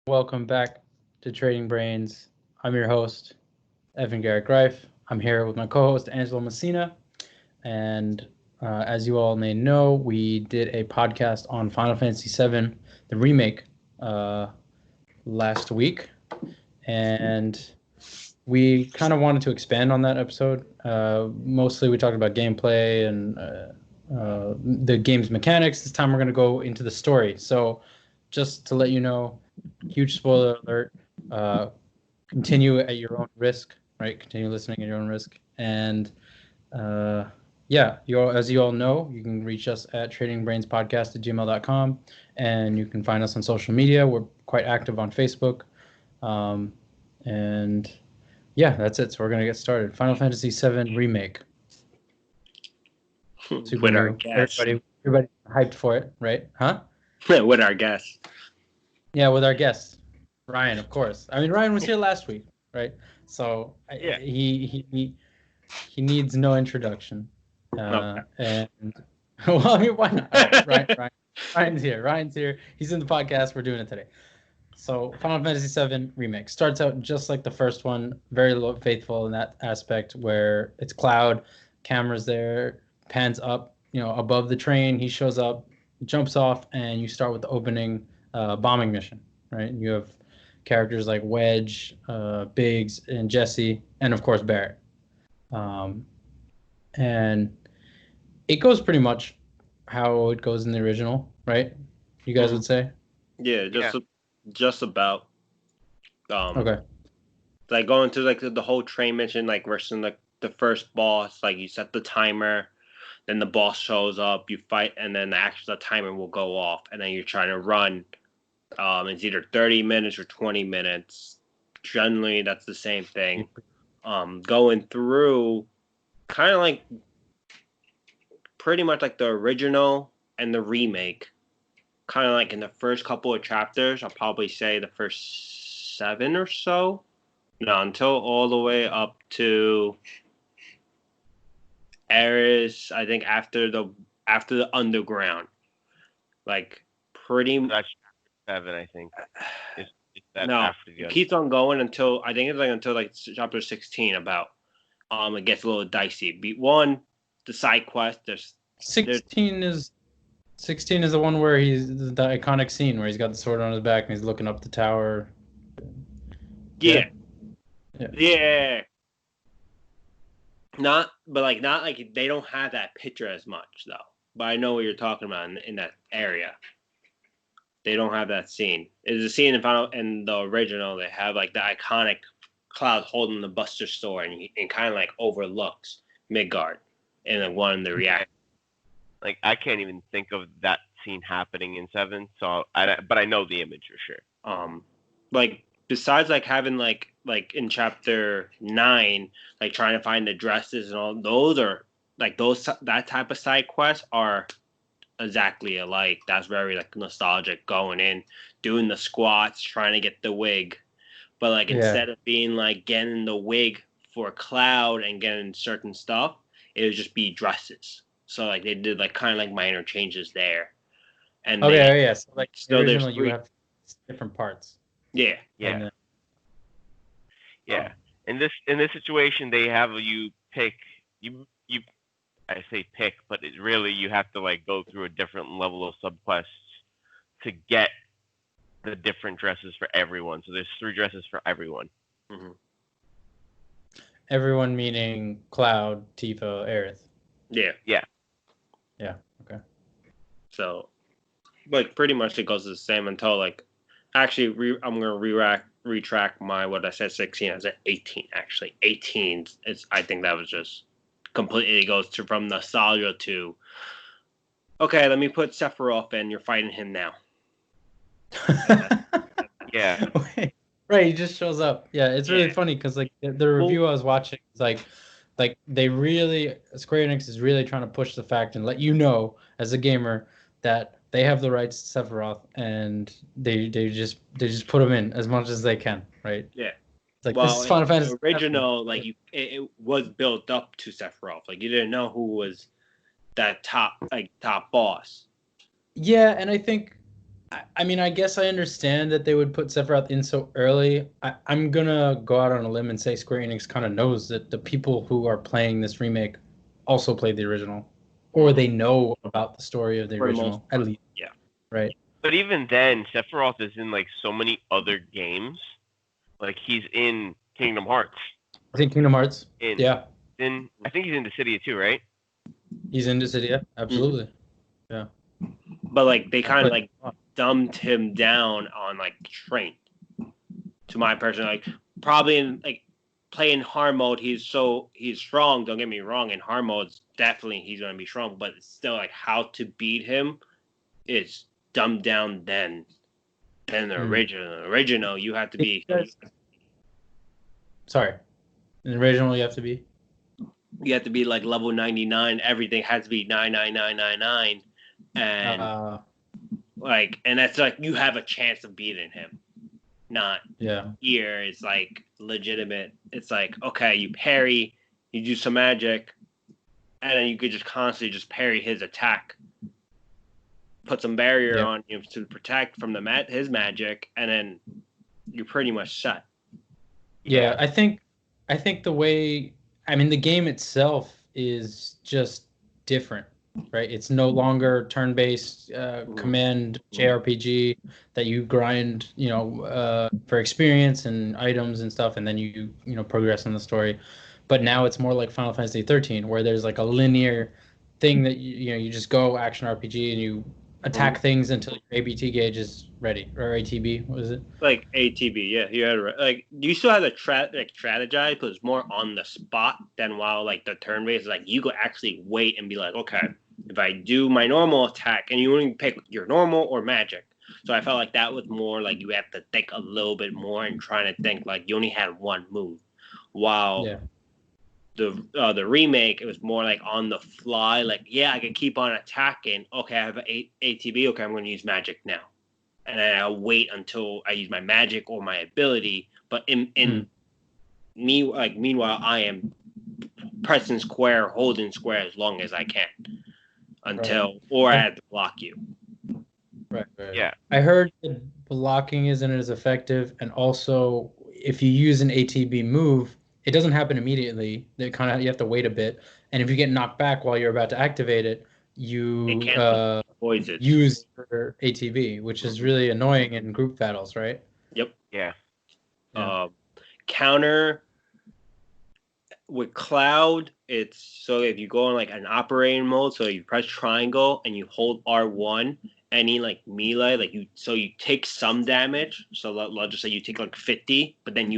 Welcome back to Trading Brains. I'm your host, Evan Garrett Greif. I'm here with my co-host, Angelo Messina. And as you all may know, we did a podcast on Final Fantasy VII, the remake, last week. And we kind of wanted to expand on that episode. Mostly we talked about gameplay and the game's mechanics. This time we're going to go into the story. So just to let you know, huge spoiler alert. Continue at your own risk, right? Continue listening at your own risk. And as you all know, you can reach us at tradingbrainspodcast@gmail.com, and you can find us on social media. We're quite active on Facebook. That's it. So we're going to get started. Final Fantasy VII Remake. Super with new. Our guests. Everybody hyped for it, right? Huh? With our guests. Yeah, with our guests, Ryan, of course. I mean, Ryan was here last week, right? So he needs no introduction. Okay. And well, I mean, why not? Ryan's here. He's in the podcast. We're doing it today. So Final Fantasy VII Remake starts out just like the first one, very faithful in that aspect where it's Cloud, camera's there, pans up, above the train. He shows up, jumps off, and you start with the opening bombing mission, right? And you have characters like Wedge, Biggs, and Jesse, and of course Barrett. And it goes pretty much how it goes in the original, right? You guys would say? Yeah, just about. Okay. Like going to like the whole train mission, like versus like the first boss, like you set the timer, then the boss shows up, you fight, and then the timer will go off, and then you're trying to run. It's either 30 minutes or 20 minutes. Generally, that's the same thing. Going through kind of like pretty much like the original and the remake. Kind of like in the first couple of chapters, I'll probably say the first 7 or so. No, until all the way up to Ares, I think after the underground. Like pretty much 7, I think. It's that no, after it keeps on going until I think it's like until like chapter 16 about it gets a little dicey. Beat 1, the side quest, there's 16 is the one where he's the iconic scene where he's got the sword on his back and he's looking up the tower. Yeah. Not like they don't have that picture as much though. But I know what you're talking about in that area. They don't have that scene. It's a scene in the original. They have like the iconic Cloud holding the Buster Sword and kind of like overlooks Midgard and then one in the react. Like I can't even think of that scene happening in 7. So but I know the image for sure. Like besides like having like in chapter 9, like trying to find the dresses and all those are like that type of side quests are exactly alike. That's very like nostalgic, going in, doing the squats, trying to get the wig. But like instead of being like getting the wig for Cloud and getting certain stuff, it would just be dresses. So like they did like kind of like minor changes there. And so like the original, you have different parts. Yeah. In this situation, they have you pick you. I say pick, but it really you have to like go through a different level of subquests to get the different dresses for everyone. So there's 3 dresses for everyone. Mm-hmm. Everyone meaning Cloud, Tifa, Aerith. Yeah. Okay. So, like, pretty much it goes the same until like, actually, I'm gonna retract my what I said 16. I said 18. Actually, 18 is. I think that was just completely goes from nostalgia to. Okay, let me put Sephiroth in. You're fighting him now. Yeah. Right, he just shows up. Yeah, it's really funny because like the review I was watching is like they really, Square Enix is really trying to push the fact and let you know as a gamer that they have the rights to Sephiroth and they just put him in as much as they can, right? Yeah. It's like this is Final Fantasy. The original, like it was built up to Sephiroth. Like you didn't know who was that top boss. Yeah, and I think I mean, I guess I understand that they would put Sephiroth in so early. I'm gonna go out on a limb and say Square Enix kind of knows that the people who are playing this remake also played the original, or they know about the story of the For the most original, at least. Yeah. Right. But even then, Sephiroth is in like so many other games. Like he's in Kingdom Hearts. I think Kingdom Hearts. In Yeah, I think he's in Dissidia too, right? he's in Dissidia. Absolutely. Yeah. But like they kind of But- like dumbed him down on like Train. To my person, like probably in like playing hard mode, he's strong. Don't get me wrong. In hard mode, definitely he's gonna be strong. But it's still like how to beat him is dumbed down than the original. Original, you have to be. Sorry. In the original, you have to be. You have to be like level 99. Everything has to be 99999, and like, and that's like you have a chance of beating him. Not here is like legitimate. It's like, okay, you parry, you do some magic, and then you could just constantly just parry his attack. Put some barrier on you to protect from his magic, and then you're pretty much set. Yeah, I think the way, I mean, the game itself is just different, right? It's no longer turn-based command JRPG that you grind, for experience and items and stuff, and then you progress in the story. But now it's more like Final Fantasy 13, where there's like a linear thing that you just go action RPG and you attack things until your ABT gauge is ready, or ATB. What is it? Like ATB, yeah. You had like you still have to strategize, but it's more on the spot than while like the turn based. Like you could actually wait and be like, okay, if I do my normal attack, and you only pick your normal or magic. So I felt like that was more like you have to think a little bit more and trying to think like you only had one move, while the remake, it was more like on the fly. Like, yeah, I can keep on attacking. Okay, I have an ATB. Okay, I'm going to use magic now, and then I'll wait until I use my magic or my ability. But meanwhile, I am pressing square, holding square as long as I can until, or I have to block you. Right. Yeah. I heard that blocking isn't as effective, and also if you use an ATB move, it doesn't happen immediately. You have to wait a bit, and if you get knocked back while you're about to activate it, you use your ATB, which is really annoying in group battles, right? Yep. Yeah. Counter with Cloud, it's so if you go on like an operating mode, so you press triangle and you hold R1, any like melee, like you take some damage. So let's just say you take like 50, but then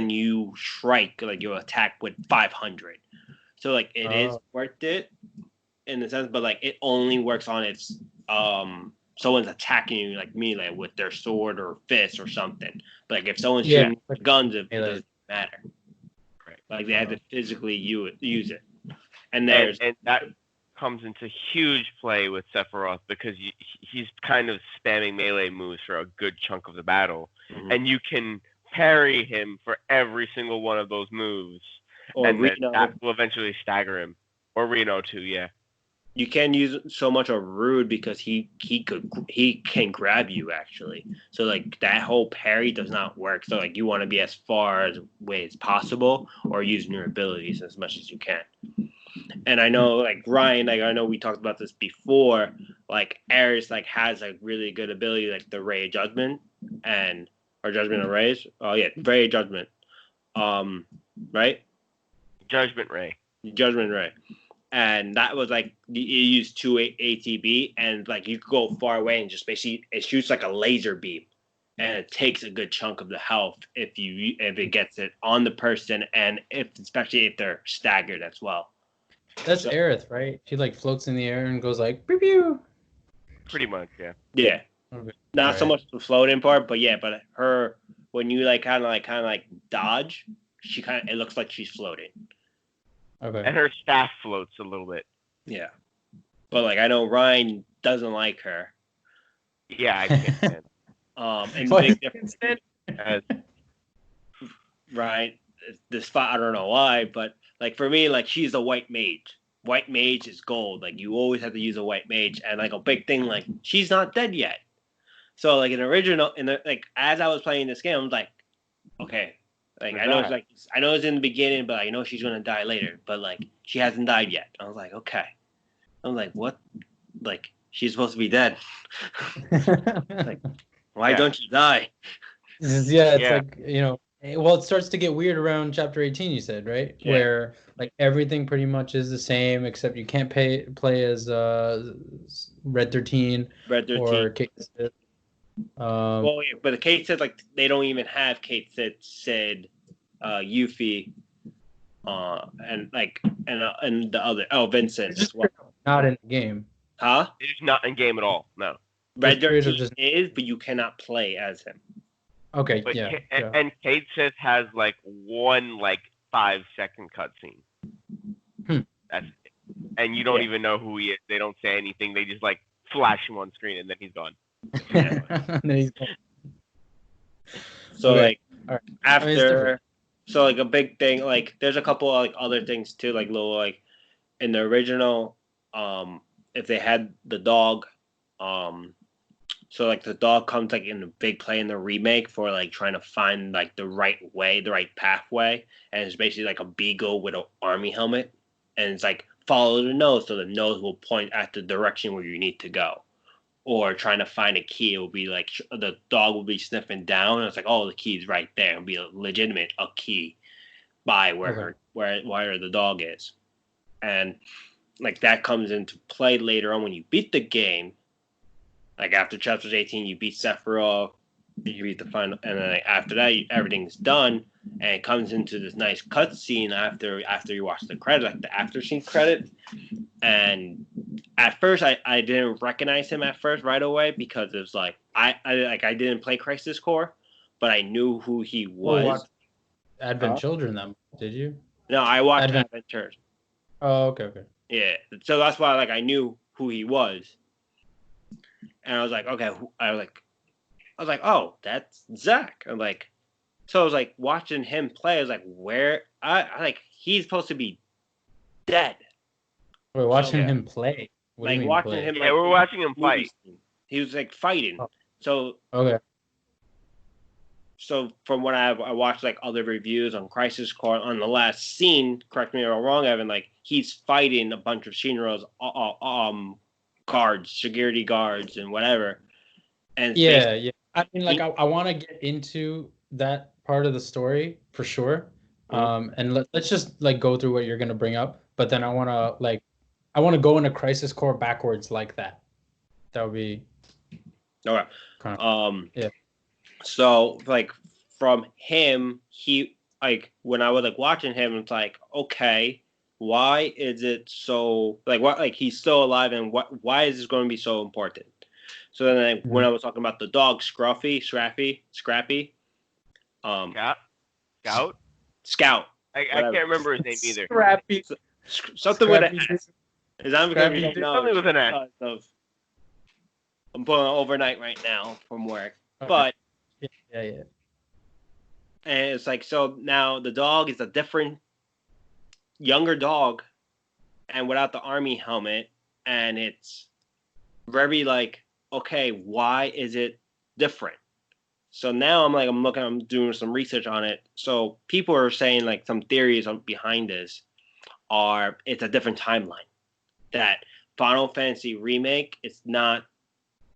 you strike, like you attack with 500. So like it is worth it in the sense, but like it only works on its someone's attacking you like melee with their sword or fist or something. But like if someone's shooting guns, it doesn't matter. Right. Like they have to physically use it. And that comes into huge play with Sephiroth because he's kind of spamming melee moves for a good chunk of the battle, and you can parry him for every single one of those moves, and then that will eventually stagger him. Or Reno too, yeah. You can't use so much of Rude because he can grab you actually. So like that whole parry does not work. So like you want to be as far away as possible or using your abilities as much as you can. And I know like Ryan, like I know we talked about this before. Like Ares like has a really good ability, like the Ray of Judgment or Judgment of Rays. Oh yeah, Ray of Judgment. Right? Judgment Ray. And that was like you use 2 ATB, and like you could go far away and just basically it shoots like a laser beam, and it takes a good chunk of the health if it gets it on the person, and especially if they're staggered as well. That's Aerith, right? She like floats in the air and goes like pew pew. Pretty much, yeah. Yeah. Okay. Not so much the floating part, but yeah, but her when you like kind of like dodge, it looks like she's floating. Okay. And her staff floats a little bit. Yeah. But like I know Ryan doesn't like her. Yeah, I can't. And big difference. Right. This spot, I don't know why, but like for me, like she's a white mage. White mage is gold. Like you always have to use a white mage, and like a big thing, like she's not dead yet. So like in the original, as I was playing this game, I'm like, okay, like I know it's in the beginning, but I know she's gonna die later. But like she hasn't died yet. I was like, okay. I'm like, what? Like she's supposed to be dead. Like, why don't you die? It's like, well, it starts to get weird around chapter 18, you said, right? Yeah. Where like everything pretty much is the same, except you can't play as Red 13 or Kate Sith. Well, yeah, but the Kate Sith, like they don't even have Kate Sith, Sid, Yuffie, and the other Vincent as well. Not in the game. Huh? It's not in game at all. No. Red 13 is, but you cannot play as him. Okay, but yeah. And Kate Sith has like one 5-second cutscene. That's it. And you don't even know who he is. They don't say anything. They just flash him on screen and then he's gone. So okay. Right. After, so a big thing, there's a couple of other things too, little in the original, if they had the dog, so the dog comes in a big play in the remake for trying to find the right way, the right pathway, and it's basically a beagle with an army helmet, and it's follow the nose, so the nose will point at the direction where you need to go. Or trying to find a key, it will be the dog will be sniffing down, and it's the key's right there. It'll be a legitimate key by where the dog is, and that comes into play later on when you beat the game. After chapters 18, you beat Sephiroth, you beat the final, and then after that, everything's done, and it comes into this nice cutscene after you watch the credit, the after scene credit. And at first, I didn't recognize him right away because it's I didn't play Crisis Core, but I knew who he was. Advent Children, then did you? No, I watched Advent Children. Oh, okay. Yeah, so that's why I knew who he was, and I was okay. I was like, oh, that's Zach. I'm so I was watching him play. I was where he's supposed to be dead. We're watching him play. What do you mean watching play? Him. Yeah, we're watching him fight. He was fighting. Oh. So okay. So from what I watched other reviews on Crisis Core, on the last scene, correct me if I'm wrong, Evan, he's fighting a bunch of Shinra's guards, security guards, and whatever. And yeah. I mean, I want to get into that part of the story for sure. And let's just go through what you're gonna bring up, but then I want to go into Crisis Core backwards like that. That would be okay. Yeah. So from him, he when I was watching him, it's okay, why is it so what he's still alive, and why is this going to be so important? So then when I was talking about the dog Scrappy, Scout. I can't remember his name either. Scrappy. Something with an S. Something with an S. I'm pulling overnight right now from work, okay. But yeah. And it's so now the dog is a different, younger dog, and without the army helmet, and it's very okay, why is it different? So now I'm doing some research on it. So people are saying some theories behind this are it's a different timeline. That Final Fantasy Remake, it's not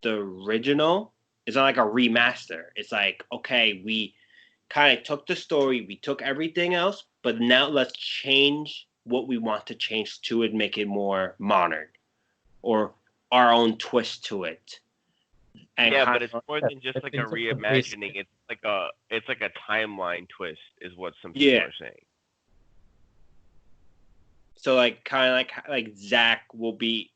the original. It's not a remaster. It's okay, we kind of took the story, we took everything else, but now let's change what we want to change to it, make it more modern, or our own twist to it. And but it's more than just a reimagining. It's a timeline twist, is what some people are saying. So kind of Zack will be,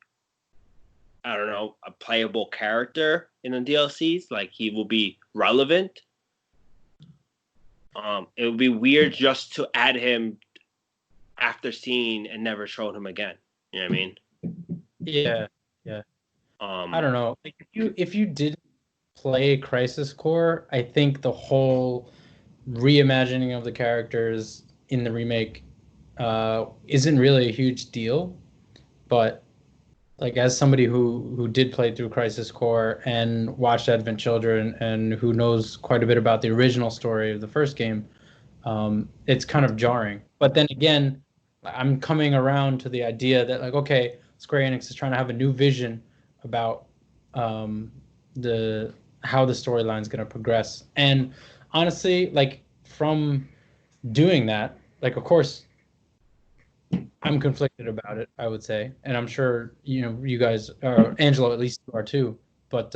I don't know, a playable character in the DLCs. He will be relevant. It would be weird just to add him after seeing and never showed him again. You know what I mean? Yeah. I don't know. If you didn't play Crisis Core, I think the whole reimagining of the characters in the remake isn't really a huge deal. But like as somebody who did play through Crisis Core and watched Advent Children and who knows quite a bit about the original story of the first game, it's kind of jarring. But then again, I'm coming around to the idea that like, okay, Square Enix is trying to have a new vision about the how the storyline is going to progress. And honestly, like from doing that, like of course I'm conflicted about it, I would say, and I'm sure you guys, Angelo, at least you are too. But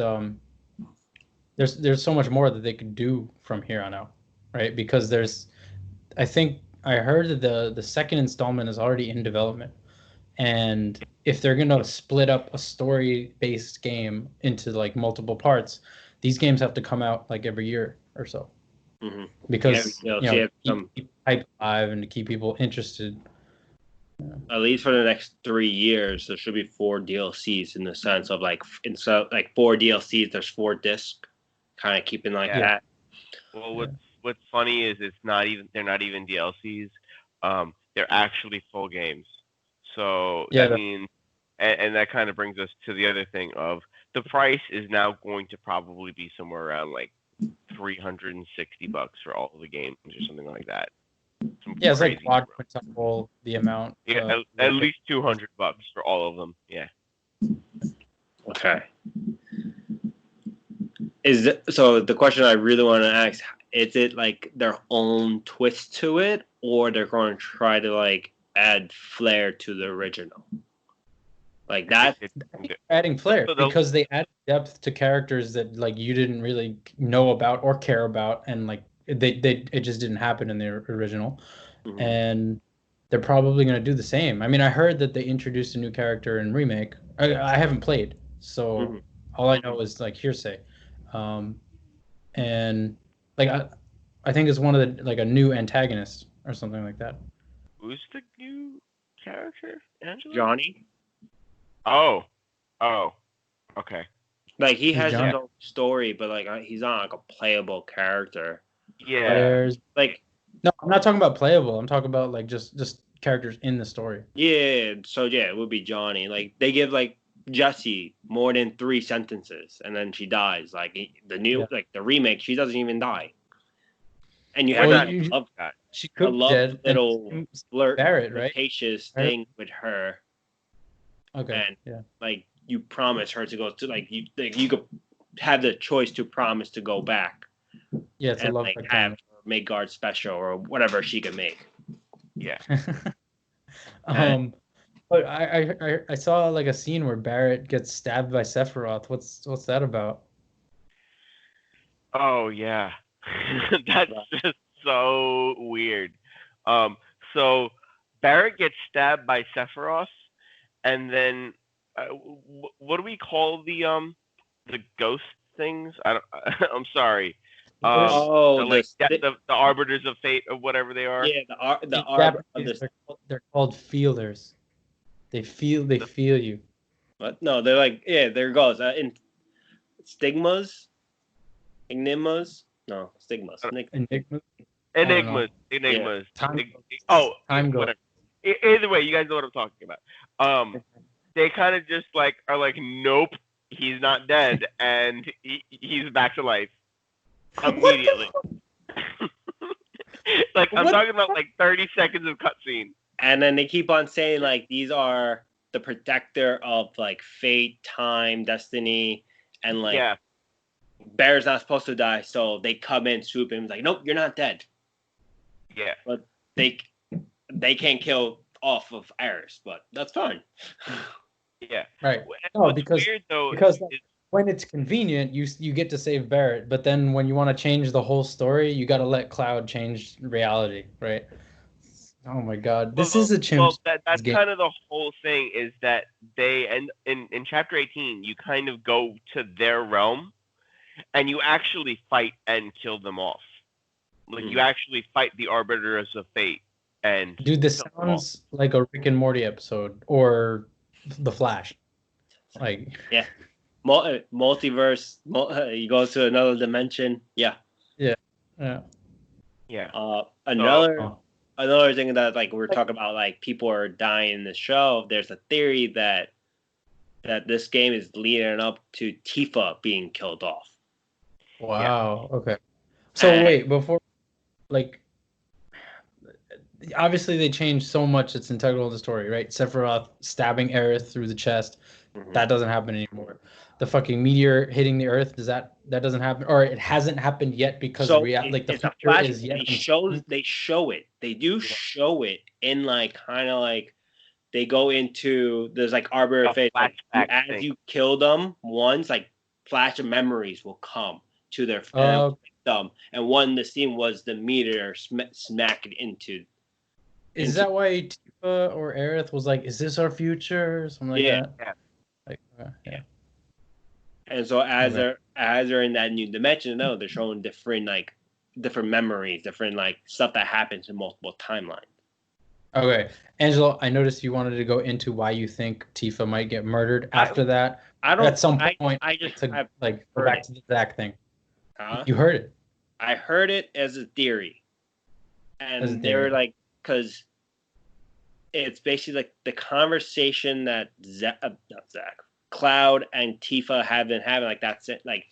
there's so much more that they could do from here on out, right? Because I think I heard that the second installment is already in development, and if they're gonna split up a story-based game into like multiple parts, these games have to come out like every year or so, because keep hype alive and to keep people interested. At least for the next 3 years, there should be 4 DLCs in the sense of like like 4 DLCs. There's 4 discs, kind of keeping like that. Well, what's funny is they're not even DLCs. They're actually full games. So that means, and that kind of brings us to the other thing of the price is now going to probably be somewhere around like $360 for all of the games or something like that. It's like quadruple the amount. Yeah, at least $200 for all of them. Yeah. Okay. So the question I really want to ask, is it like their own twist to it, or they're going to try to like add flair to the original? Like that? Adding flair because they add depth to characters that like you didn't really know about or care about, and like it just didn't happen in the original. And they're probably going to do the same. I mean, I heard that they introduced a new character in Remake. I haven't played, so all I know is like hearsay. And like I think it's one of the like a new antagonist or something like that. Who's the new character? Angelo? Johnny. Oh, okay. Like he has his own story, but like he's not like a playable character. Yeah. No, I'm not talking about playable. I'm talking about like just characters in the story. Yeah. So it would be Johnny. Like they give like Jessie more than 3 sentences, and then she dies. Like the remake, she doesn't even die. And you have love that. She could be dead. Little flirt, Barrett, right? flirtatious thing with her. Okay. And like you promise her to go to you could have the choice to promise to go back. Yeah, it's a love have make guard special or whatever she can make. Yeah. But I saw like a scene where Barrett gets stabbed by Sephiroth. What's that about? Oh yeah. That's just so weird. So Barrett gets stabbed by Sephiroth, and then what do we call the ghost things? I'm sorry. The arbiters of fate or whatever they are. Yeah, the arbiters. They're called feelers. They feel you. What? No, they're like there goes in stigmas, enigmas. No, stigmas. Enigmas. Yeah. Time goes. Either way, you guys know what I'm talking about. They kind of just like are like, nope, he's not dead, and he's back to life immediately. Like I'm talking about like 30 seconds of cutscene. And then they keep on saying like these are the protector of like fate, time, destiny, and like Bear's not supposed to die, so they come in, swoop him, like, nope, you're not dead. Yeah. But they can't kill off of Aris, but that's fine. Yeah. Right. No, because when it's convenient, you get to save Barrett, but then when you want to change the whole story, you got to let Cloud change reality, right? Oh my God, this is a chimp. Well, that's kind of the whole thing is that they and in chapter 18, you kind of go to their realm, and you actually fight and kill them off. Like you actually fight the arbiters of fate. And dude, this sounds like a Rick and Morty episode or The Flash. Like multiverse. You go to another dimension. Yeah. Another thing that like we're talking about, like people are dying in the show. There's a theory that that this game is leading up to Tifa being killed off. Wow. Okay. So wait, before, like, obviously they changed so much it's integral to the story, right? Sephiroth stabbing Aerith through the chest. That doesn't happen anymore. The fucking meteor hitting the Earth, that doesn't happen, or it hasn't happened yet because So like the it's a future flash. is yet. They show it. They do show it in like kind of like they go into there's like Arbor of Fate. Like, as you kill them once, like flash of memories will come to their thumb. And one the scene was the meteor smacking into. Is that why Tifa or Aerith was like, "Is this our future?" Or something like that. Yeah. Like, yeah. And so as they're in that new dimension, no, they're showing different memories, different like stuff that happens in multiple timelines. Okay, Angelo, I noticed you wanted to go into why you think Tifa might get murdered after that. I don't. At some point, I just to, like go back to the Zach thing. Huh? You heard it. I heard it as a theory, and they were like, because it's basically like the conversation that Cloud and Tifa have been having. Like that's it. Like,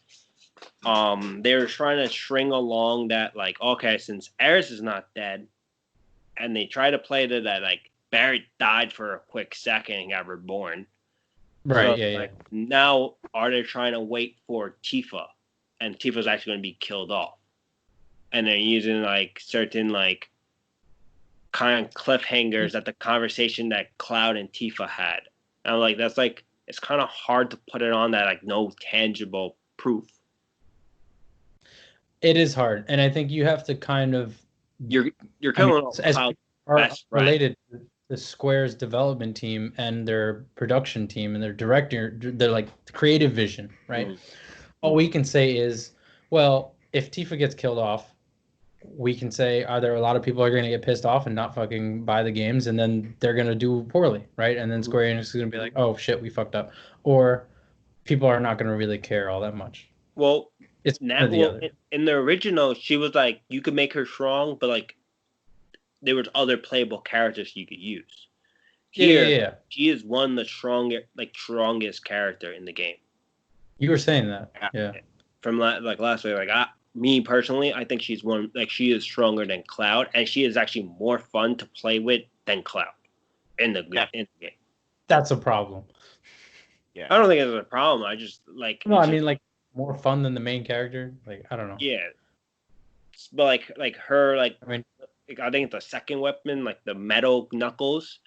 they were trying to string along that like, okay, since Aerith is not dead. And they try to play that like Barrett died for a quick second and got reborn. Right, So, now are they trying to wait for Tifa? And Tifa's actually going to be killed off. And they're using like certain like kind of cliffhangers at the conversation that Cloud and Tifa had. And I'm like, that's like, it's kind of hard to put it on that like no tangible proof. It is hard. And I think you have to kind of you're killing as are related to the Square's development team and their production team and their director, their like creative vision, right? All we can say is, well, if Tifa gets killed off, we can say either a lot of people are going to get pissed off and not fucking buy the games, and then they're going to do poorly, right? And then Square Enix is going to be like, oh shit, we fucked up, or people are not going to really care all that much. Well, it's now in the original, she was like, you could make her strong, but like there was other playable characters you could use. Here, she is one of the strongest character in the game. You were saying that, yeah. From like last week, like me personally, I think she's she is stronger than Cloud, and she is actually more fun to play with than Cloud in the game. That's a problem. Yeah, I don't think it's a problem. I just like. No, I mean like more fun than the main character. Like I don't know. Yeah, but like her like I mean. I think the second weapon, like the metal knuckles,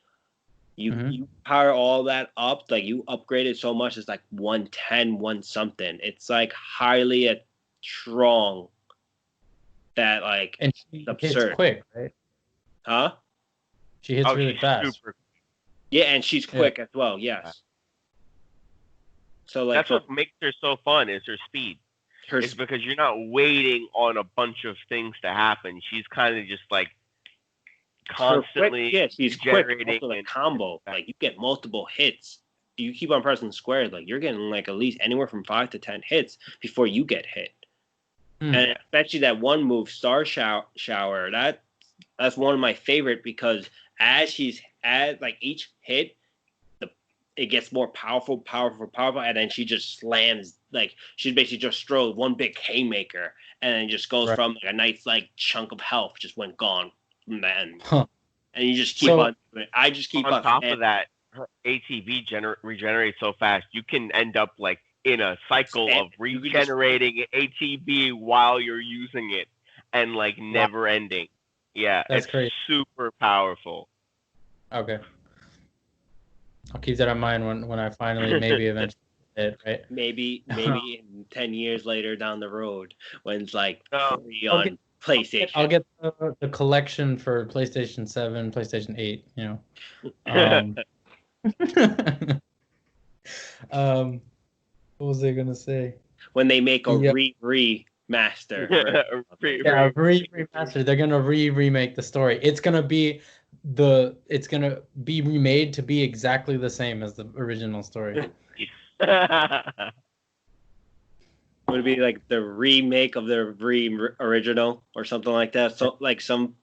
you power all that up. Like you upgrade it so much, it's like 110, 1 something. It's like highly strong. That like and she hits quick, right? Huh? She hits really fast. Yeah, and she's quick as well. Yes. So like that's what makes her so fun is her speed. It's because you're not waiting on a bunch of things to happen. She's kind of just like constantly she's generating quick, combo. Like you get multiple hits. You keep on pressing squares, like you're getting like at least anywhere from 5 to 10 hits before you get hit. And especially that one move, Star Shower, that's one of my favorite because as like each hit, it gets more powerful, and then she just slams, like, she basically just throws one big haymaker, and then just goes from like, a nice, like, chunk of health just went gone from the end. And you just keep on, I just keep on top of that, her ATB regenerates so fast, you can end up, like, in a cycle of regenerating ATB while you're using it, and, like, never ending. Yeah, that's it's crazy. Super powerful. Okay. I'll keep that in mind when I finally eventually hit, right? Maybe 10 years later down the road when it's like free on PlayStation. I'll get the collection for PlayStation 7, PlayStation 8, you know. What was I gonna say? When they make a remaster. Remaster. They're gonna remake the story. It's gonna be remade to be exactly the same as the original story. Would it be like the remake of the original or something like that? So like some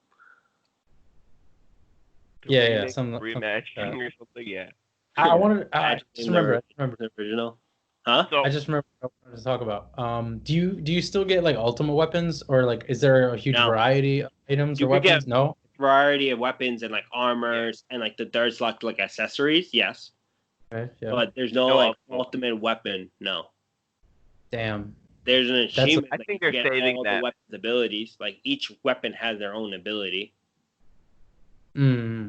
some rematching or something, yeah. I wanted. I just in remember. the original. Huh? So I just remember what I wanted to talk about. Do you still get like ultimate weapons, or like is there a huge No. variety of items You or could get weapons? No. variety of weapons and like armors and like there's like accessories, yes. Okay. Yeah. But there's no No like ultimate. ultimate weapon, no. Damn. There's an That's achievement I that think you they're get saving all that. the weapons abilities. Like each weapon has their own ability. Hmm.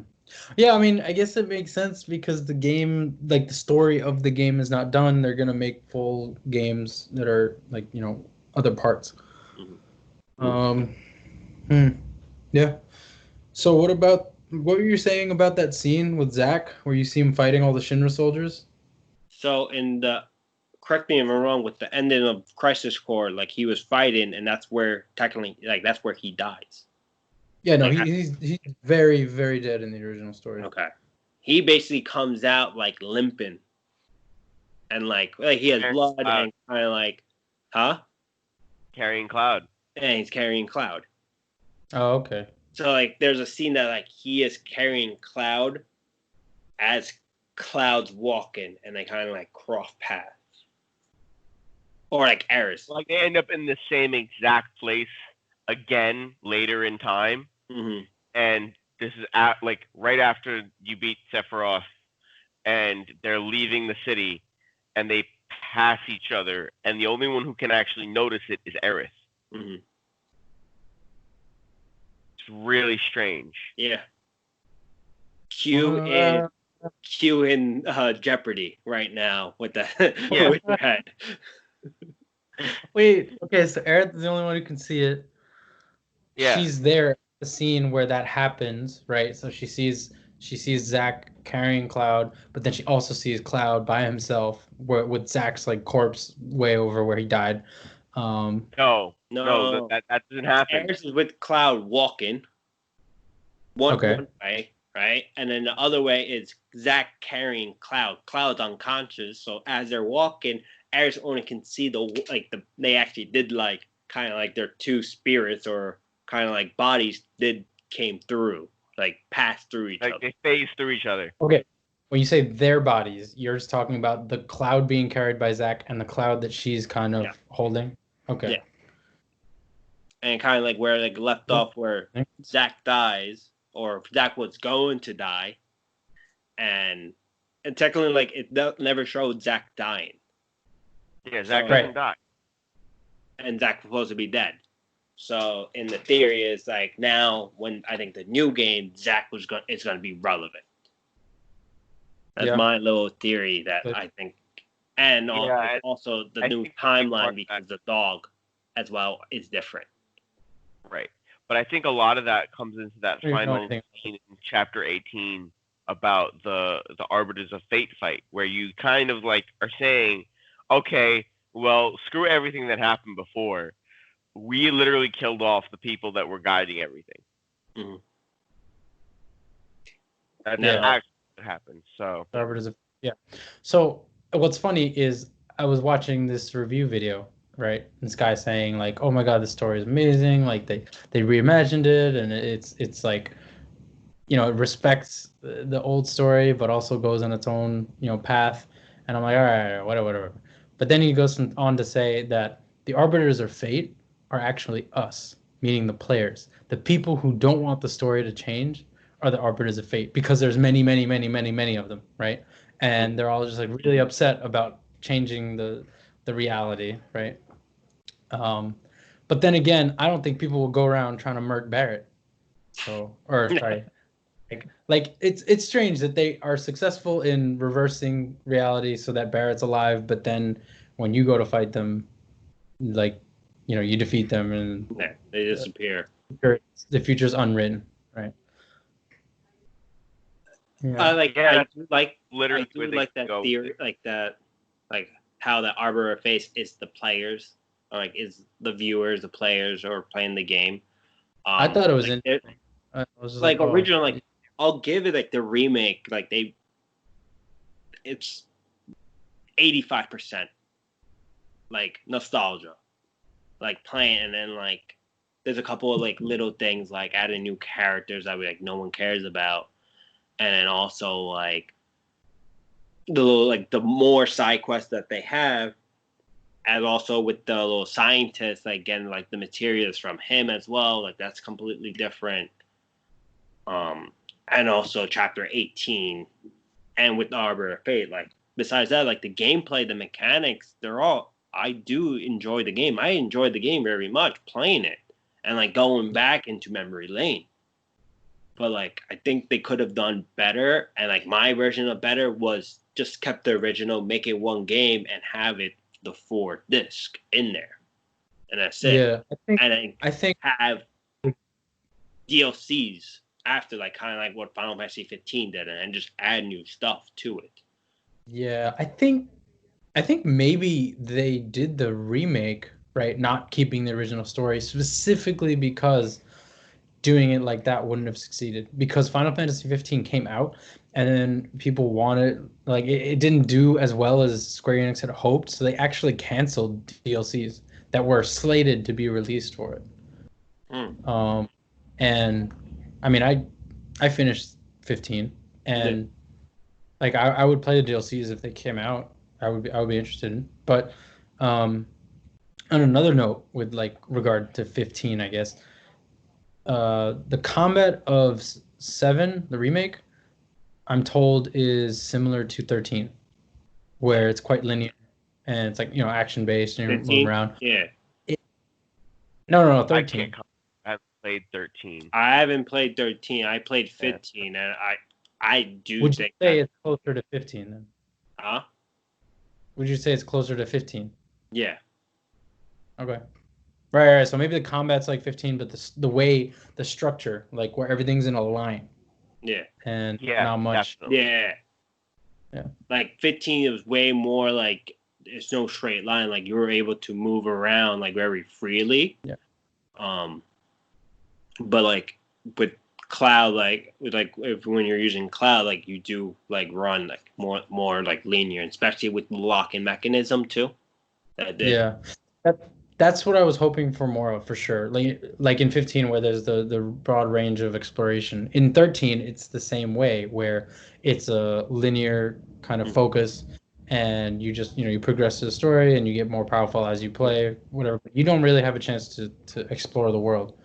Yeah, I mean, I guess it makes sense because the game, like the story of the game is not done. They're gonna make full games that are like, other parts. Mhm. Um, hmm. Yeah. So what were you saying about that scene with Zack where you see him fighting all the Shinra soldiers? So in the correct me if I'm wrong, with the ending of Crisis Core, like he was fighting and that's where technically like that's where he dies. Yeah, no, Like he's very, very dead in the original story. okay. He basically comes out like limping and like he has blood and kind of like, huh? Carrying Cloud. And he's carrying Cloud. Oh, okay. So like there's a scene that like he is carrying Cloud as Cloud's walking and they kind of like cross paths. Or like Eris. Like they end up in the same exact place again later in time, Mm-hmm. and this is like right after you beat Sephiroth, and they're leaving the city, and they pass each other, and the only one who can actually notice it is Eris. Mm-hmm. It's really strange. Yeah. Q in Jeopardy right now with the Yeah. with your head. Wait, okay, so Aerith is the only one who can see it. Yeah. She's there at the scene where that happens, right? So she sees Zack carrying Cloud, but then she also sees Cloud by himself with Zack's like corpse way over where he died. No, No, that doesn't happen. Eris is with Cloud walking one way, right? And then the other way is Zack carrying Cloud. Cloud's unconscious, so as they're walking, Eris only can see they actually did like kind of like their two spirits or kind of like bodies came through, like passed through each Like other. they phase through each other. Okay. When you say their bodies, you're just talking about the Cloud being carried by Zack and the Cloud that she's kind of holding. Okay. Yeah. And kind of like where like left off where Zack dies or Zack was going to die, and technically like it never showed Zack dying. Yeah, Zack So- doesn't die. And Zack's supposed to be dead. So in the theory is like now when I think the new game Zack it's gonna be relevant. That's my little theory that I think, and also the new timeline because the dog as well is different. Right. But I think a lot of that comes into that don't even know final anything. scene in chapter 18 about the Arbiters of Fate fight, where you kind of like are saying, okay, well, screw everything that happened before. We literally killed off the people that were guiding everything. Mm-hmm. That's No. actually what happened. So Yeah. So what's funny is I was watching this review video, right? This guy saying like, "Oh my God, this story is amazing! Like they reimagined it, and it's like, it respects the old story, but also goes on its own path." And I'm like, all right, whatever. But then he goes on to say that the arbiters of fate are actually us, meaning the players, the people who don't want the story to change are the arbiters of fate because there's many, many, many, many, many of them, right? And they're all just like really upset about changing the reality, right? But then again, I don't think people will go around trying to murk Barrett. So, or sorry, like it's strange that they are successful in reversing reality so that Barrett's alive, but then when you go to fight them, like you defeat them and they disappear. The future's unwritten, right? I do like that go theory, like that, like how the Arbiter of Fate is the players, or like is the viewers, the players, or playing the game. I thought it was like interesting. I was just like original, like I'll give it like the remake, like it's 85% like nostalgia, like playing, and then like there's a couple of like little things like adding new characters that no one cares about. And then also like the little like the more side quests that they have, and also with the little scientist, like getting like the materials from him as well, like that's completely different. And also chapter 18, and with Arbor of Fate, like besides that, like the gameplay, the mechanics, they're all. I do enjoy the game. I enjoyed the game very much playing it, and like going back into memory lane. But like I think they could have done better, and like my version of better was just kept the original, make it one game, and have it the 4 disc in there, and that's it. Yeah, I think have DLCs after, like kind of like what Final Fantasy 15 did, and just add new stuff to it. Yeah, I think maybe they did the remake, right? Not keeping the original story specifically because doing it like that wouldn't have succeeded, because Final Fantasy 15 came out and then people wanted, like, it didn't do as well as Square Enix had hoped, so they actually canceled DLCs that were slated to be released for it. And I mean, I finished 15, and like I would play the DLCs if they came out. I would be interested in. But on another note, with like regard to 15, I guess, the combat of 7, the remake, I'm told is similar to 13, where it's quite linear and it's like, action based and you're moving around. Yeah. No, 13. I haven't played 13. I haven't played 13. I played 15, and I do Would think you say it's closer to 15 then? Huh? Would you say it's closer to 15? Yeah. Okay. Right. So maybe the combat's like 15, but the way, the structure, like where everything's in a line. Yeah. And not much. Definitely. Yeah. Like 15, it was way more like it's no straight line. Like you were able to move around like very freely. Yeah. But like with Cloud, like when you're using Cloud, like you do like run like more like linear, especially with the locking mechanism too. Yeah. That's what I was hoping for more of, for sure. Like in 15, where there's the broad range of exploration. In 13, it's the same way, where it's a linear kind of focus, and you just you progress to the story and you get more powerful as you play, whatever. But you don't really have a chance to explore the world.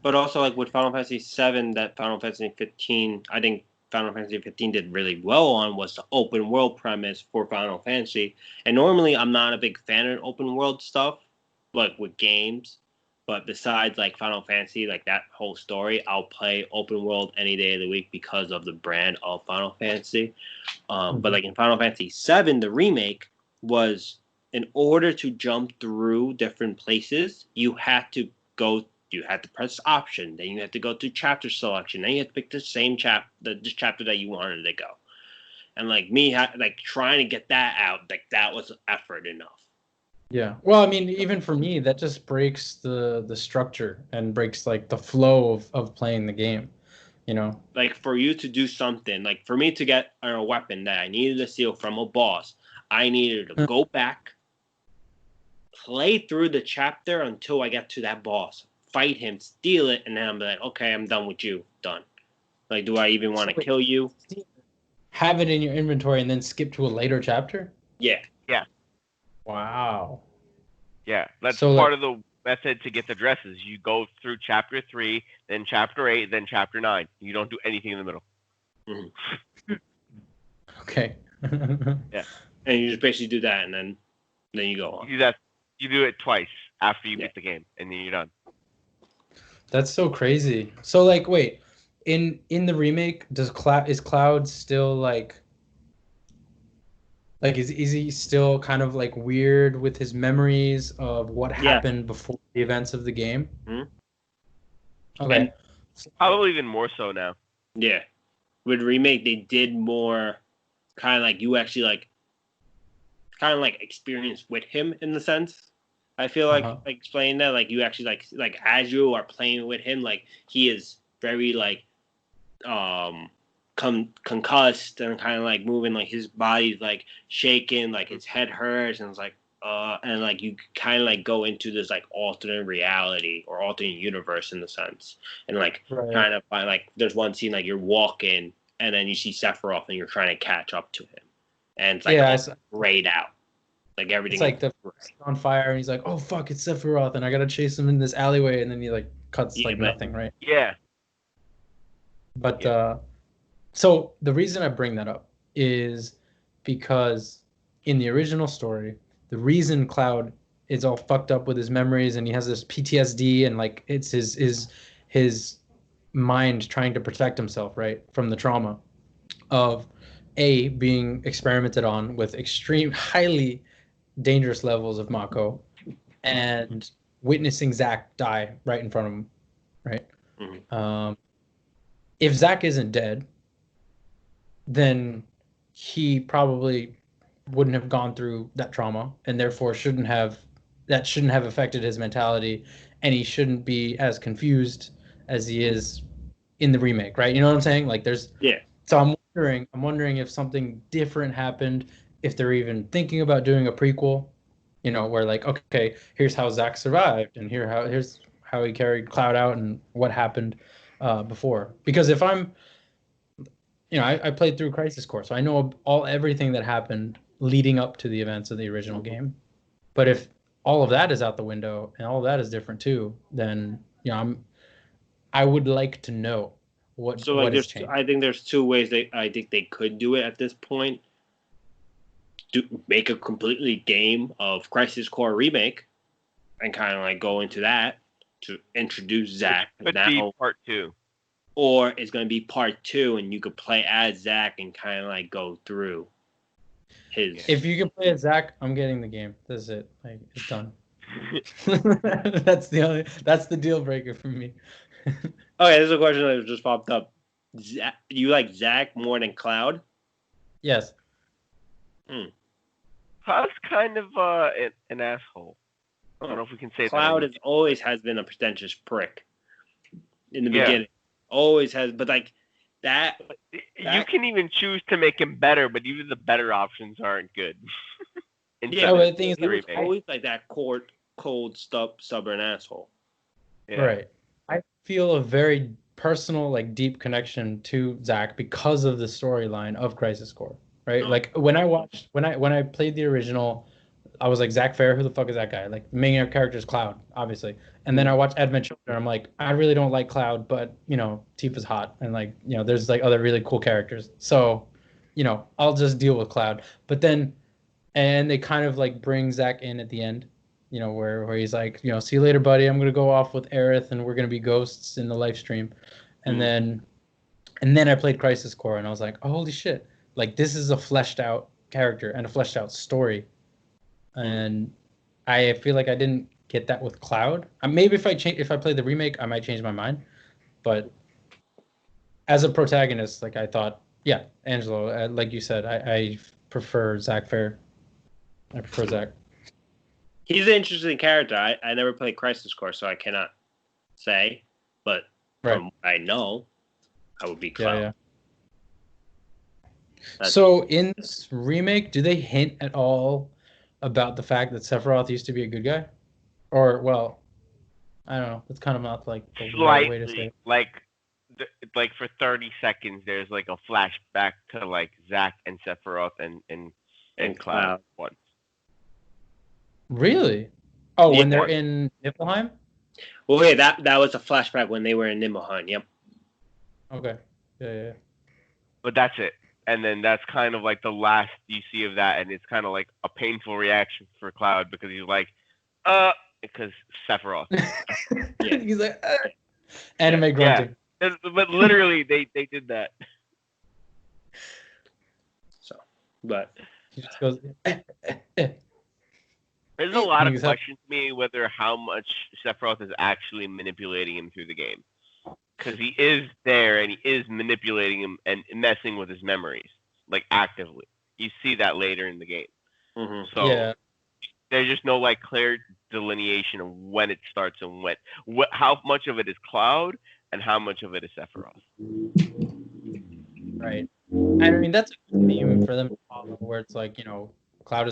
But also, like with Final Fantasy VII, that Final Fantasy 15, I think Final Fantasy 15 did really well on was the open world premise for Final Fantasy. And normally, I'm not a big fan of open world stuff, like with games. But besides, like Final Fantasy, like that whole story, I'll play open world any day of the week because of the brand of Final Fantasy. But like in Final Fantasy VII, the remake was, in order to jump through different places, you had to press option, then you had to go to chapter selection, then you had to pick the same chapter that you wanted to go. And like me, like trying to get that out, like that was effort enough. Yeah. Well, I mean, even for me, that just breaks the structure and breaks like the flow of playing the game, Like for you to do something, like for me to get a weapon that I needed to steal from a boss, I needed to go back, play through the chapter until I get to that boss, fight him, steal it, and then I'm like, okay, I'm done with you. Done. Like, do I even want to kill you? Have it in your inventory and then skip to a later chapter? Yeah. Wow. Yeah, that's part of the method to get the dresses. You go through chapter 3, then chapter 8, then chapter 9. You don't do anything in the middle. Mm-hmm. Okay. Yeah. And you just basically do that, and then you go on. You do it twice after you beat the game, and then you're done. That's so crazy. So like, wait, in the remake, is Cloud still like is he still kind of like weird with his memories of what happened before the events of the game? Mm-hmm. Okay. And probably even more so now. Yeah. With remake, they did more kind of like you actually like kind of like experience with him in the sense. I feel like explaining that, like you actually like as you are playing with him, like he is very like concussed and kind of like moving, like his body's like shaking, like his head hurts, and it's like and like you kind of like go into this like alternate reality or alternate universe in the sense, and like kind of like there's one scene like you're walking and then you see Sephiroth and you're trying to catch up to him. and it's like Yeah, grayed out. Like everything. It's like the on fire, and he's like, "Oh fuck, it's Sephiroth," and I gotta chase him in this alleyway, and then he like cuts like nothing, right? Yeah. But so the reason I bring that up is because in the original story, the reason Cloud is all fucked up with his memories and he has this PTSD and like it's his mind trying to protect himself, right, from the trauma of being experimented on with extreme, highly dangerous levels of Mako and witnessing Zack die right in front of him, right? Mm-hmm. If Zack isn't dead, then he probably wouldn't have gone through that trauma and therefore shouldn't have affected his mentality, and he shouldn't be as confused as he is in the remake, right? You know what I'm saying? Like there's So I'm wondering if something different happened, if they're even thinking about doing a prequel, where like, okay, here's how Zack survived and here's how he carried Cloud out and what happened before. Because if I'm I played through Crisis Core, so I know everything that happened leading up to the events of the original game. But if all of that is out the window and all of that is different too, then I would like to know what has changed. I think there's two ways I think they could do it at this point. Make a completely game of Crisis Core remake, and kind of like go into that to introduce Zack. Could be part 2. Or it's going to be part 2, and you could play as Zack and kind of like go through his. If you can play as Zack, I'm getting the game. That's it. Like, it's done. That's the deal breaker for me. Okay, this is a question that just popped up. You like Zack more than Cloud? Yes. Cloud's kind of an asshole. I don't know if we can say Cloud always has been a pretentious prick in the beginning. Always has, but like that. You can even choose to make him better, but even the better options aren't good. But the thing is, he was always like that cold, stubborn asshole. Yeah. Right. I feel a very personal, like deep connection to Zack because of the storyline of Crisis Core. Right. Like when I played the original, I was like, Zack Fair, who the fuck is that guy? Like, main character is Cloud, obviously. And then I watched Adventure, and I'm like, I really don't like Cloud, but, Tifa's hot. And, like, there's, like, other really cool characters. So, I'll just deal with Cloud. But then, and they kind of, like, bring Zack in at the end, where he's like, see you later, buddy. I'm going to go off with Aerith, and we're going to be ghosts in the live stream. And then I played Crisis Core, and I was like, oh, holy shit. Like, this is a fleshed out character and a fleshed out story. And I feel like I didn't get that with Cloud. Maybe if I play the remake, I might change my mind. But as a protagonist, like I thought, yeah, Angelo, like you said, I prefer Zack Fair. I prefer Zack. He's an interesting character. I never played Crisis Core, so I cannot say. But from what I know, I would be Cloud. Yeah. So in this remake, do they hint at all about the fact that Sephiroth used to be a good guy? Or, well, I don't know. It's kind of not like the right way to say it. Like for 30 seconds, there's like a flashback to like Zack and Sephiroth and Cloud once. Really? Oh, when they're in Niflheim? Well, yeah, that was a flashback when they were in Niflheim. Yep. Okay. Yeah. But that's it. And then that's kind of like the last you see of that, and it's kind of like a painful reaction for Cloud because he's like, because Sephiroth. Yeah. He's like, anime grunting. Yeah. But literally, they did that. So, but he just goes. There's a lot of questions to me whether how much Sephiroth is actually manipulating him through the game. Because he is there and he is manipulating him and messing with his memories, like actively. You see that later in the game. Mm-hmm. So there's just no like clear delineation of when it starts and how much of it is Cloud and how much of it is Sephiroth. Right. I mean, that's a good theme for them to follow, where it's like, Cloud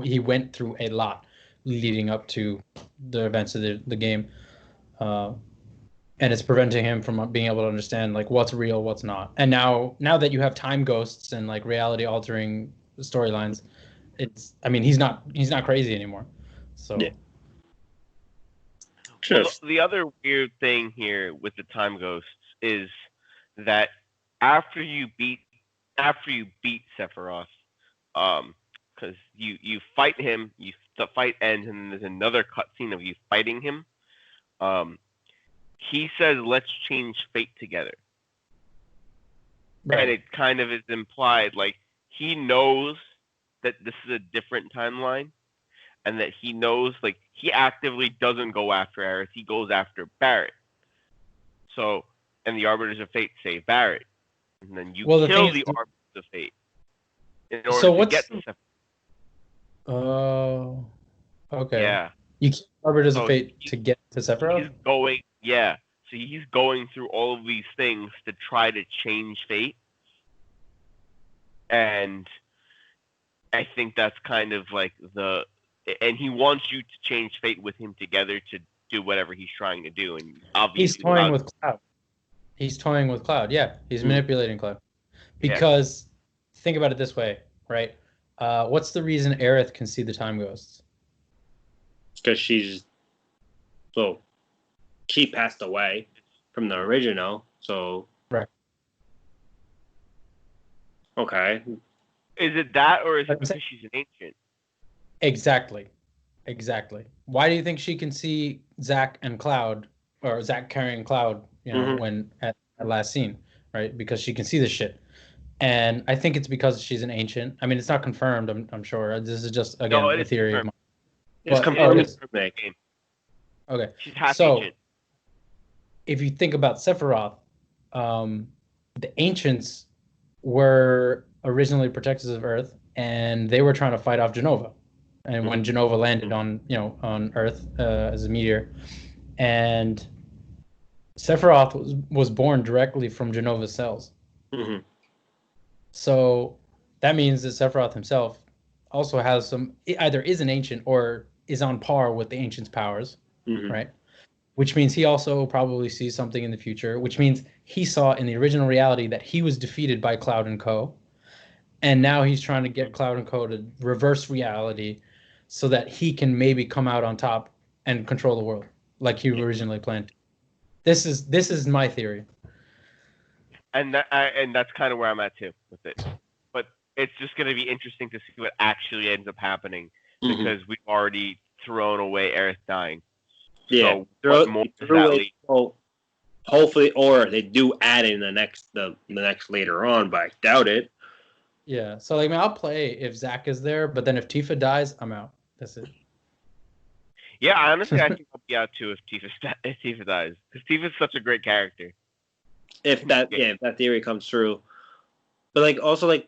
he went through a lot leading up to the events of the game. and it's preventing him from being able to understand like what's real, what's not. And now that you have time ghosts and like reality altering storylines, I mean, he's not crazy anymore. So Yeah. Well, the other weird thing here with the time ghosts is that after you beat Sephiroth, because you fight him, the fight ends, and then there's another cutscene of you fighting him. He says, "Let's change fate together," right. and it kind of is implied like he knows that this is a different timeline, and that he knows like he actively doesn't go after Aerith, he goes after Barrett. So, and the Arbiters of Fate save Barrett, and then you kill the Arbiters of Fate in order to get the Sephiroth. Oh, okay. Yeah. You kill Arbiters of Fate to get to Sephiroth? He's going, yeah. So he's going through all of these things to try to change fate. And I think that's kind of like and he wants you to change fate with him together to do whatever he's trying to do. And obviously he's toying with Cloud. He's toying with Cloud. Yeah, he's manipulating Cloud. Because think about it this way, right? What's the reason Aerith can see the time ghosts? Because she passed away from the original, so right. Okay. Is it that, or is it because she's an ancient? Exactly. Why do you think she can see Zack and Cloud, or Zack carrying Cloud, when at last scene, right? Because she can see this shit. And I think it's because she's an ancient. I mean, it's not confirmed, I'm sure. This is just, again, a theory of mine. It's confirmed. Okay. She's half ancient. If you think about Sephiroth, the ancients were originally protectors of Earth, and they were trying to fight off Jenova. And when Jenova landed on Earth as a meteor, and Sephiroth was born directly from Jenova's cells. Mm-hmm. So that means that Sephiroth himself also has either is an ancient or is on par with the ancient's powers, right? Which means he also probably sees something in the future, which means he saw in the original reality that he was defeated by Cloud and Co. And now he's trying to get Cloud and Co. to reverse reality so that he can maybe come out on top and control the world like he originally planned. This is my theory. And that's kind of where I'm at too with it. But it's just going to be interesting to see what actually ends up happening because we've already thrown away Aerith dying. Yeah. So what more does that leave? Well, hopefully, or they do add in the next later on, but I doubt it. Yeah. So like, I'll play if Zack is there, but then if Tifa dies, I'm out. That's it. Yeah, honestly, I think I'll be out too if Tifa dies, because Tifa's such a great character. If that theory comes true, but like also like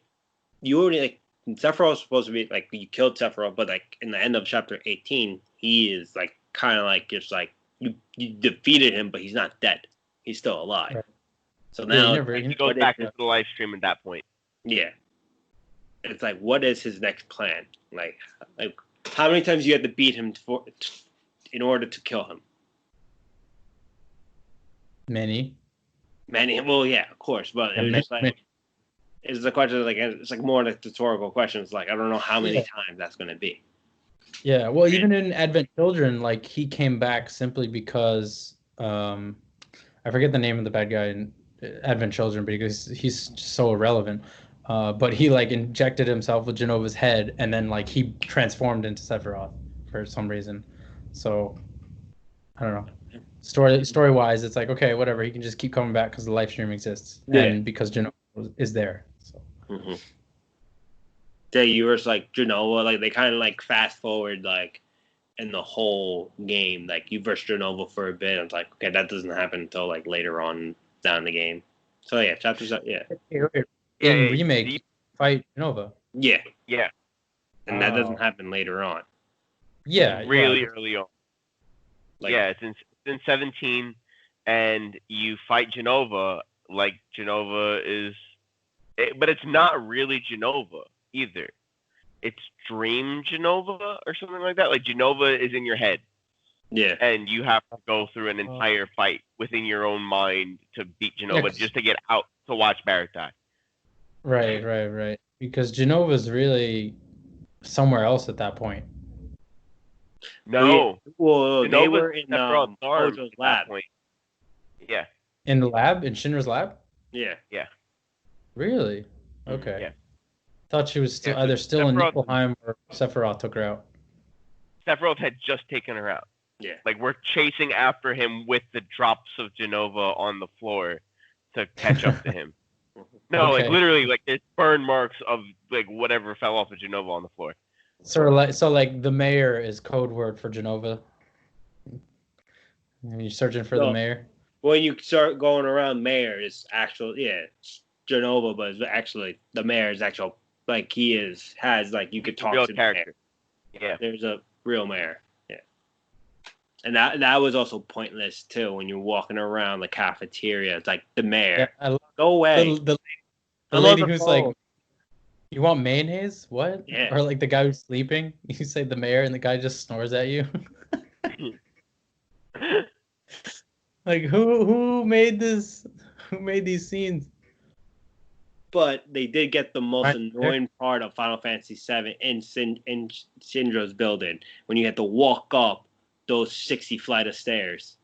you already like Sephiroth was supposed to be like you killed Sephiroth, but like in the end of chapter 18, he is like kind of like just like you defeated him, but he's not dead. He's still alive. Right. So now he goes back into the live stream at that point. Yeah, it's like what is his next plan? Like how many times you have to beat him in order to kill him? Many. Well, yeah, of course, but it was just like it's the question. Like it's like more like rhetorical questions. Like I don't know how many times that's going to be. Yeah, well, even in Advent Children, like he came back simply because I forget the name of the bad guy in Advent Children because he's so irrelevant. But he like injected himself with Jenova's head, and then like he transformed into Sephiroth for some reason. So I don't know. Story wise, it's like okay, whatever. He can just keep coming back because the live stream exists, and because Jenova is there. So. Yeah, you were like Jenova, like they kind of like fast forward like in the whole game, like you verse Jenova for a bit. And it's like okay, that doesn't happen until like later on down the game. So yeah, chapters. In remake, you fight Jenova. Yeah. And that doesn't Oh. happen later on. Yeah, really early on. Like, yeah, it's in 17, and you fight Jenova. Like Jenova is, but it's not really Jenova either. It's Dream Jenova or something like that. Like Jenova is in your head. Yeah. And you have to go through an entire fight within your own mind to beat Genova just to get out to watch Barrett die. Right. Because Genova's really somewhere else at that point. No. Well, they were in Hojo's lab. Yeah. In the lab? In Shinra's lab? Yeah. Really? Okay. Yeah. Thought she was still either still in Sephiroth, Niflheim or Sephiroth took her out. Sephiroth had just taken her out. Yeah. Like, we're chasing after him with the drops of Genova on the floor to catch up to him. No, Okay. like, literally, like, there's burn marks of, like, whatever fell off of Genova on the floor. So like the mayor is code word for Genova. You're searching for the mayor? When you start going around, mayor is actual, Genova, but it's actually, the mayor is actual, like, has, like, you could talk real to character. The mayor. Yeah. There's a real mayor. Yeah. And that was also pointless, too, when you're walking around the cafeteria. It's like, the mayor. Yeah, Go away. The lady who's like, you want mayonnaise? What? Yeah. Or like the guy who's sleeping, you say the mayor and the guy just snores at you. Like, who made this? Who made these scenes? But they did get the most annoying part of Final Fantasy VII in Syndra's building, when you had to walk up those 60 flight of stairs.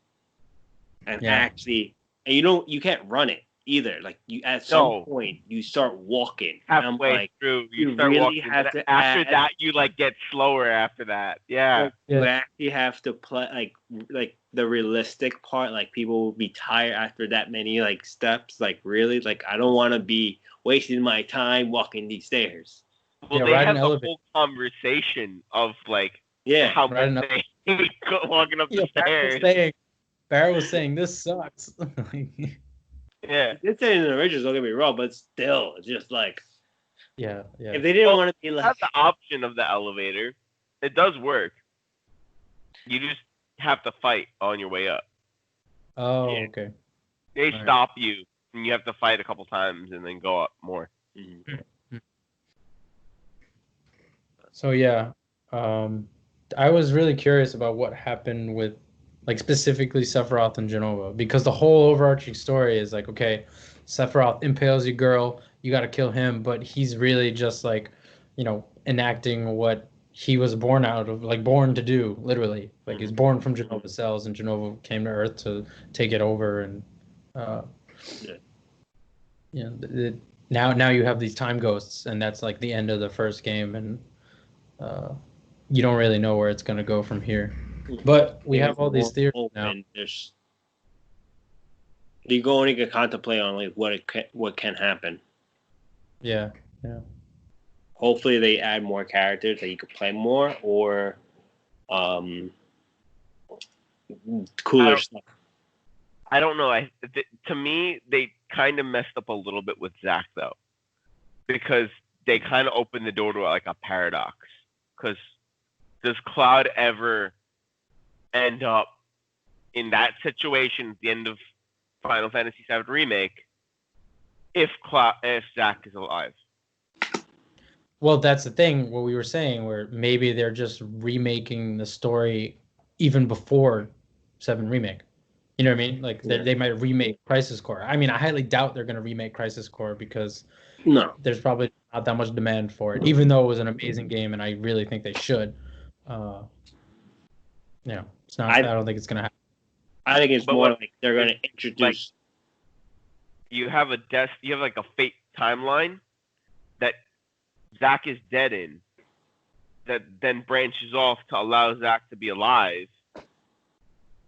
And you can't run it either. Like, you at some point you start walking. Halfway through, you start really walking. have to after that, you like get slower after that. Yeah. You actually have to play like the realistic part. Like, people will be tired after that many like steps. Like, really, like, I don't want to be wasting my time walking these stairs. Well, they have the whole conversation of like how much they hate walking up the stairs. Barrett was saying this sucks. Yeah, it's in the originals. Don't get me wrong, but still, it's just like yeah. If they didn't want to be like, have the option of the elevator, it does work. You just have to fight on your way up. Oh, okay. They stop you, and you have to fight a couple times, and then go up more. Mm-hmm. So yeah, I was really curious about what happened with, like, specifically Sephiroth and Genova, because the whole overarching story is like, okay, Sephiroth impales your girl, you got to kill him, but he's really just like, enacting what he was born out of, like born to do, literally. Like, he's born from Genova's cells, and Genova came to Earth to take it over, and now you have these time ghosts, and that's like the end of the first game, and you don't really know where it's gonna go from here. But we have all these theories now. You go and you can contemplate on like what can happen. Yeah. Hopefully they add more characters that you could play more, or cooler stuff. I don't know. To me, they kind of messed up a little bit with Zack, though, because they kind of opened the door to like a paradox. Because does Cloud ever end up in that situation at the end of Final Fantasy VII Remake if Zack is alive? Well, that's the thing, what we were saying, where maybe they're just remaking the story even before 7 Remake. You know what I mean? Like, they might remake Crisis Core. I mean, I highly doubt they're going to remake Crisis Core, because there's probably not that much demand for it, even though it was an amazing game, and I really think they should. It's not. I don't think it's going to happen. I think it's more like they're going to introduce. Like, you have like a fate timeline that Zack is dead in, that then branches off to allow Zack to be alive.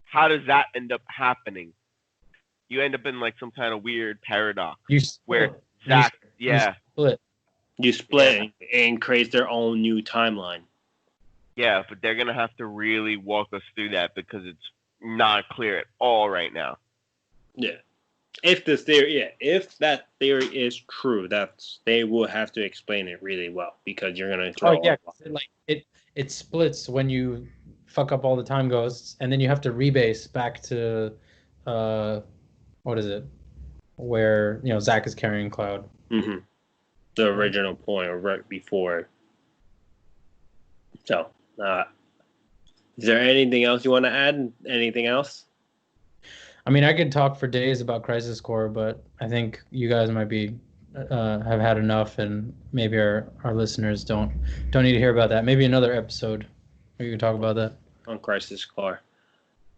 How does that end up happening? You end up in like some kind of weird paradox where Zack, you split and create their own new timeline. Yeah, but they're gonna have to really walk us through that, because it's not clear at all right now. Yeah, if that theory is true, they will have to explain it really well, because you're gonna throw. Oh yeah, it splits when you fuck up all the time ghosts, and then you have to rebase back to what is it, where Zack is carrying Cloud. Mm-hmm. The original point, or right before. So Is there anything else you want to add? Anything else? I mean, I could talk for days about Crisis Core, but I think you guys might be have had enough, and maybe our listeners don't need to hear about that. Maybe another episode where you can talk about that on Crisis Core.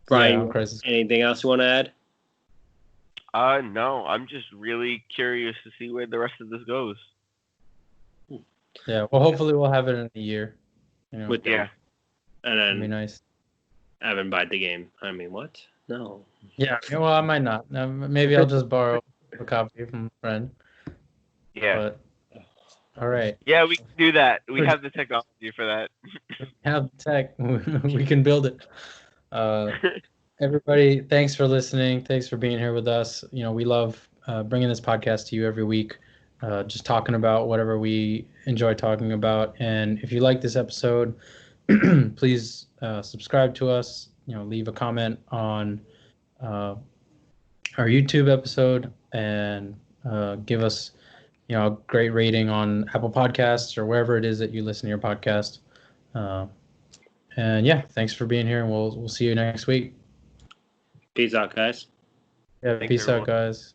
Brian, on Crisis. Anything else you want to add? No, I'm just really curious to see where the rest of this goes. Yeah, well, hopefully we'll have it in a year. You know? And then that'd be nice. Evan buy the game. I mean, what? No. Yeah, well, I might not. Maybe I'll just borrow a copy from a friend. Yeah. But, all right. Yeah, we can do that. We have the technology for that. Have the tech. We can build it. Everybody, thanks for listening. Thanks for being here with us. You know, we love bringing this podcast to you every week, just talking about whatever we enjoy talking about. And if you like this episode, please subscribe to us. You know, leave a comment on our YouTube episode and give us, you know, a great rating on Apple Podcasts or wherever it is that you listen to your podcast. And yeah, thanks for being here, and we'll see you next week. Peace out, guys. Yeah, peace out, guys.